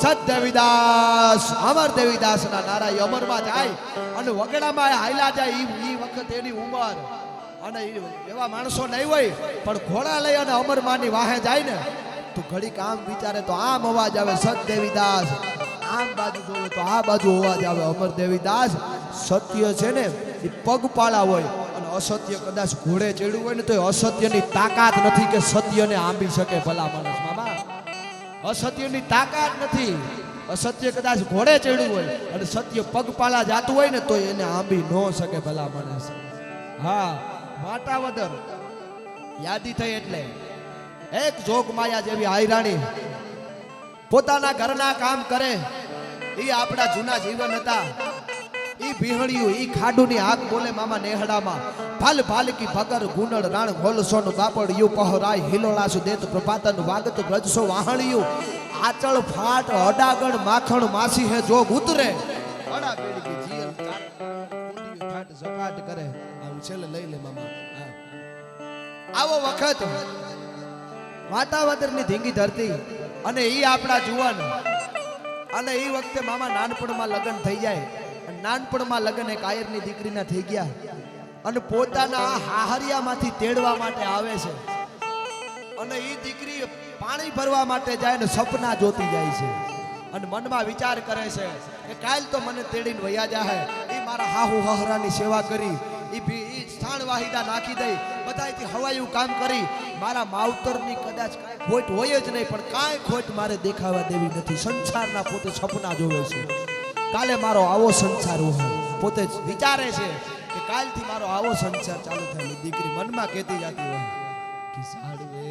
સત દેવીદાસ અમર દેવીદાસના નારા અમરમાં જાય અને વગડામાં હાયલા જાય. એ વખત એની ઉંમર અને એવા માણસો નહીં હોય પણ ઘોડા લઈ અને અમરમાની વાહે જાય ને તો ઘડીક આમ વિચારે તો આમ અવાજ આવે સત દેવીદાસ, આમ બાજુ જોવે તો આ બાજુ અવાજ આવે અમર દેવીદાસ. સત્ય છે ને એ પગપાળા હોય અને અસત્ય કદાચ ઘોડે ચડ્યું હોય ને તો અસત્યની તાકાત નથી કે સત્યને આંબી શકે. ભલા માણસ મામા, અસત્યની તાકાત નથી. અસત્ય કદાચ ઘોડે ચડ્યું હોય અને સત્ય પગપાળા જાતું હોય ને તો એને આંબી ન શકે. ભલા માણસ. હા, વાટાવદર યાદી થઈ એટલે એક જોગમાયા જેવી આયરાણી પોતાના ઘરના કામ કરે. એ આપણા જૂના જીવન હતા. ઈ ભીહણિયું ઈ ખાડુની આગ બોલે મામા નેહડામાં. ભાલ ભાલકી ભગર ગુનળ રાણ ઘોલસોનું કાપડ યુ પહોરાય હિલોળાસુ દેત પ્રપાતન વાગત વ્રજસો વાહણિયું. આચળ ફાટ અડાગણ માખણ માસી હે જોગ ઉતરે અડા બેડકી જીયલ ફાટ ઝપાટ કરે. આવું છેલ્લે લઈ લે મામા. આવો વખત વાતાવરણની ધીંગી ધરતી અને ઈ આપણા જુવાન અને ઈ વખતે મામા નાનપણમાં લગ્ન થઈ જાય નાનપણમાં લગ્ન એક આયરની દીકરીના થઈ ગયા અને પોતાના હાહરિયામાંથી તેડવા માટે આવે છે અને એ દીકરી પાણી ભરવા માટે જાય ને સપના જોતી જાય છે અને મનમાં વિચાર કરે છે કે કાલ તો મને તેડીને વયા જાહે, એ મારા હાહુ હહરાની સેવા કરી, એ સ્થાન વાહિદા નાખી દઈ, બધાયથી હવાયું કામ કરી, મારા માવતરની કદાચ કાંઈ ખોટ હોય જ નહીં, પણ કાંઈ ખોટ મારે દેખાવા દેવી નથી. સંસારના પોતે સપના જોવે છે, કાલે મારો આવો સંસાર હોય, પોતે વિચારે છે કે કાલથી મારો આવો સંસાર ચાલુ થાય. દીકરી મનમાં કહેતી જતી હોય કે સાડવે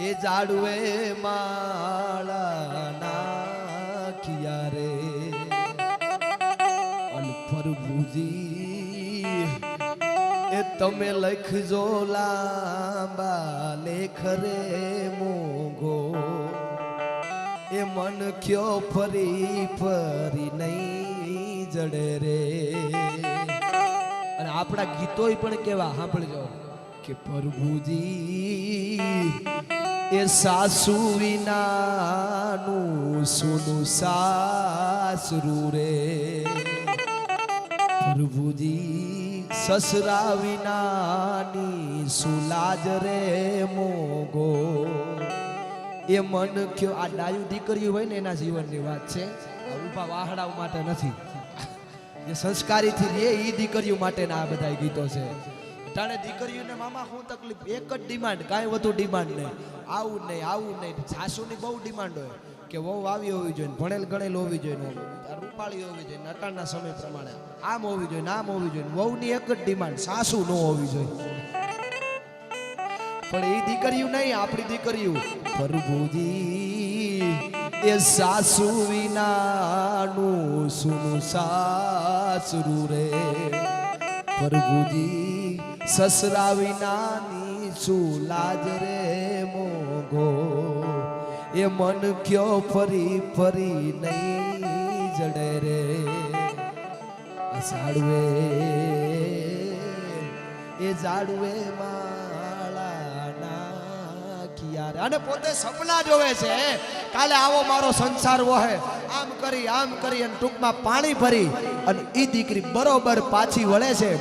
એ જાડવે માળા નાખિયા રે અન પ્રભુજી એ તમે લખજો લાંબા લેખ રે મોગો એ મન ક્યો ફરી ફરી નહીં જડે રે. અને આપણા ગીતોય પણ કેવા સાંભળજો કે પ્રભુજી એ સાસુ વિનાનું સોનું સાસરું રે, પ્રભુજી સસરા વિનાની સુલાજ રે મોગો એ મન કયો. આ ડાયું દીકરીઓ હોય ને એના જીવનની વાત છે, ઉભા વાહડાઓ માટે નથી, જે સંસ્કારીથી રે એ દીકરીઓ માટેના આ બધા ગીતો છે. તાણે દીકરીઓને મામા શું તકલીફ, એક જ ડિમાન્ડ, કાંઈ વધુ ડિમાન્ડ નહીં, આવું નહીં આવું નહીં. સાસુની બહુ ડિમાન્ડ હોય કે વહુ આવી હોવી જોઈએ, ભણેલ ગણેલ હોવી જોઈએ, રૂપાળી હોવી જોઈએ, નટાણના સમય પ્રમાણે આમ હોવી જોઈએ, આમ હોવી જોઈએ. વહુની એક જ ડિમાન્ડ, સાસુ ન હોવી જોઈએ. પણ એ દીકરીઓ નહીં, આપણી દીકરીઓ પ્રભુજી એ સાસુ વિનાનું સુનું સાસરું રે, પ્રભુજી સસરા વિનાની સુલાજ રે મોગો એ મન ક્યો ફરી ફરી નહીં જડે રે. સાડવે એ જાડવે માળા નાખિયા રે. અને પોતે સપના જોવે છે કાલે આવો મારો સંસાર વહે, આમ કરી અને ટૂંકમાં પાણી ભરી અને ઈ દીકરી બરોબર પાછી વળે છે.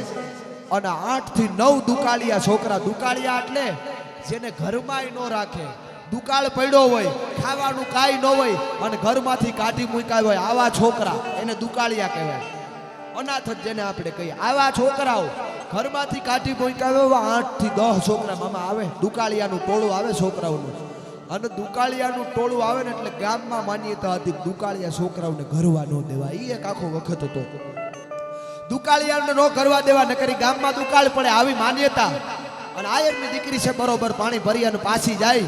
અને 8 થી 9 દુકાળિયા છોકરા, દુકાળિયા એટલે જેને ઘરમાં ન રાખે, દુકાળ પડ્યો હોય, ખાવાનું કાંઈ ન હોય અને ઘરમાંથી કાઢી મૂક્યા હોય, આવા છોકરા એને દુકાળિયા કહેવાય. અનાથ જ જેને આપણે કહીએ, આવા છોકરાઓ ઘરમાંથી કાઢી મૂક્યા હોય 8 થી 10 છોકરા મામા આવે, દુકાળિયાનું ટોળું આવે છોકરાઓનું. અને દુકાળિયાનું ટોળું આવે ને એટલે ગામમાં માન્યતા હતી દુકાળિયા છોકરાઓને ઘરવા ન દેવા. એ એક આખો વખત હતો, દુકાળિયાને ન કરવા દેવા, નકરી ગામમાં દુકાળ પડે, આવી માન્યતા. અને આયરની દીકરી છે બરોબર પાણી ભરી અને પાછી જાય,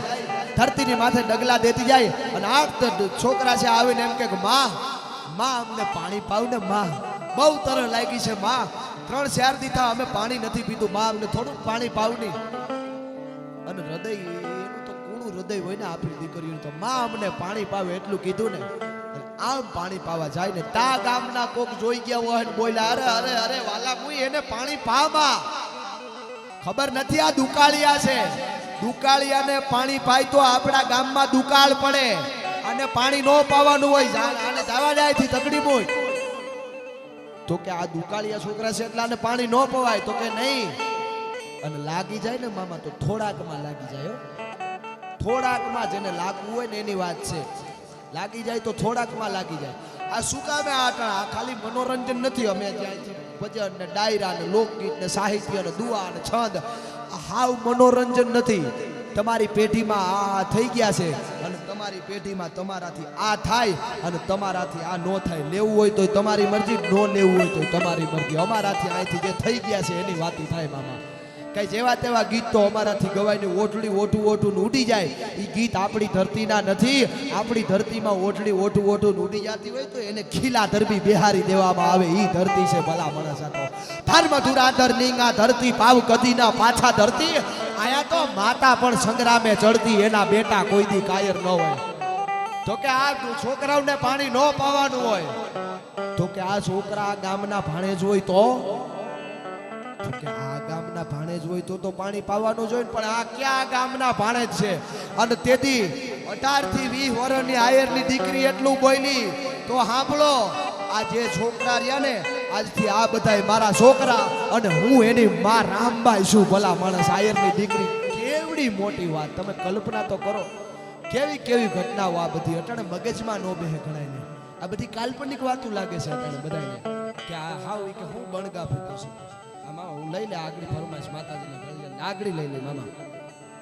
ધરતીની માથે ડગલા દેતી જાય અને 8 છોકરા છે આવીને એમ કે માં અમને પાણી પાવ ને, માં બહુ તરસ લાગી છે, માં 3-4 દી થા અમે પાણી નથી પીધું, માં અમને થોડુંક પાણી પાવ ની. અને હૃદય એનું તો કુણું હૃદય હોય ને આપણી દીકરીઓ, તો માં અમને પાણી પાવે એટલું કીધું ને, આમ પાણી પાવા જાય ને તા ગામના કોક જોઈ ગયા હોય ને બોલ્યા, અરે અરે અરે વાલા મુઈ એને પાણી પાવા. ખબર નથી આ દુકાળિયા છે, દુકાળિયાને પાણી પાય તો આપણા ગામમાં દુકાળ પડે અને પાણી નો પાવાનું હોય, આને જવા જાય થી તગડી બોય. તો કે આ દુકાળિયા છોકરા છે એટલે આને પાણી ન પવાય, તો કે નહીં. અને લાગી જાય ને મામા તો થોડાકમાં લાગી જાય, થોડાકમાં જેને લાગવું હોય ને એની વાત છે, લાગી જાય તો થોડાકમાં લાગી જાય. આ શું કામે આ ખાલી મનોરંજન નથી, અમે ત્યાંથી ભજન ને ડાયરા ને લોકગીત ને સાહિત્ય ને દુઆ ને છંદ, હાવ મનોરંજન નથી. તમારી પેઢીમાં આ થઈ ગયા છે અને તમારી પેઢીમાં તમારાથી આ થાય અને તમારાથી આ નો થાય. લેવું હોય તો તમારી મરજી, નો લેવું હોય તો તમારી મરજી. અમારાથી અહીંથી જે થઈ ગયા છે એની વાતી થાય મામા. કઈ જેવા તેવા ગીત તો અમારાથી ગવાઈને ઓટડી ઓઠું ઉડી જાય, એ ગીત આપણી ધરતીના નથી. આપણી ધરતીમાં ઓટડી ઓઠું ઉડી જતી હોય તો એને ખીલા ધરબી બિહારી દેવામાં આવે. એ ધરતી છે ભલા માણસ. તો ધર્મ ધુરાધર લીંગા ધરતી પાવ કદીના પાછા ધરતી. આયા તો માતા પણ સંગ્રામે ચડતી, એના બેટા કોઈ દી કાયર ન હોય. તો કે આ છોકરાઓને પાણી ન પાવાનું હોય, તો કે આ છોકરા ગામના ભાણેજ હોય તો કે આ ગામના ભાણેજ હોય તો પાણી પાવાનું જોઈએ, પણ આ ક્યાં ગામના ભાણેજ છે. અને તેથી 18 થી 20 વર્ષની આયરની દીકરી એટલું બોલી તો સાંભળો આ જે છોકરા રહ્યા ને આજથી આ બધાય મારા છોકરા અને હું એની માં રામબાઈ છું ભલા માણસ આયરની દીકરી કેવડી મોટી વાત તમે કલ્પના તો કરો કેવી કેવી ઘટનાઓ આ બધી અટાણે મગજમાં નો બેહે ઘણાયને આ બધી કાલ્પનિક વાતો લાગે છે અટાણે બધાને કે આ હાવ ઈ કે હું બણગા ફૂકું છું આમાં હું લઈ લે આગળ ફરમાઈશ માતાજીને આગળ લઈ લે મામા